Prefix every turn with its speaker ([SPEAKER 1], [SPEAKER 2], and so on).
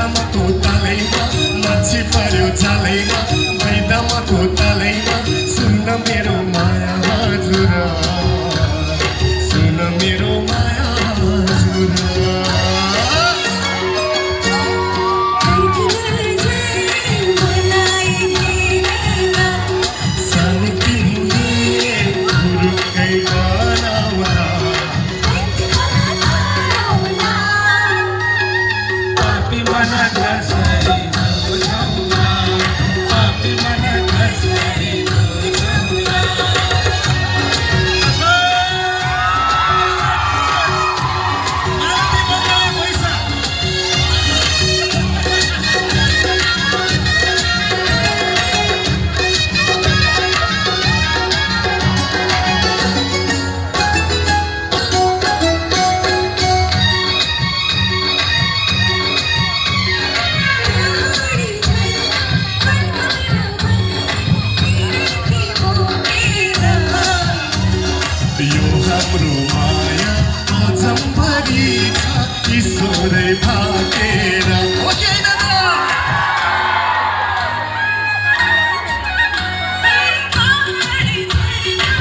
[SPEAKER 1] मैदामाको तालैमा मान्छे पर्यो झालैमा मैदामाको तालैमा सुन्न मेरो माया हजुर सुन मेरो माया हजुर हाम्रो माया अजम्बरी छ ईश्वरै भाकेर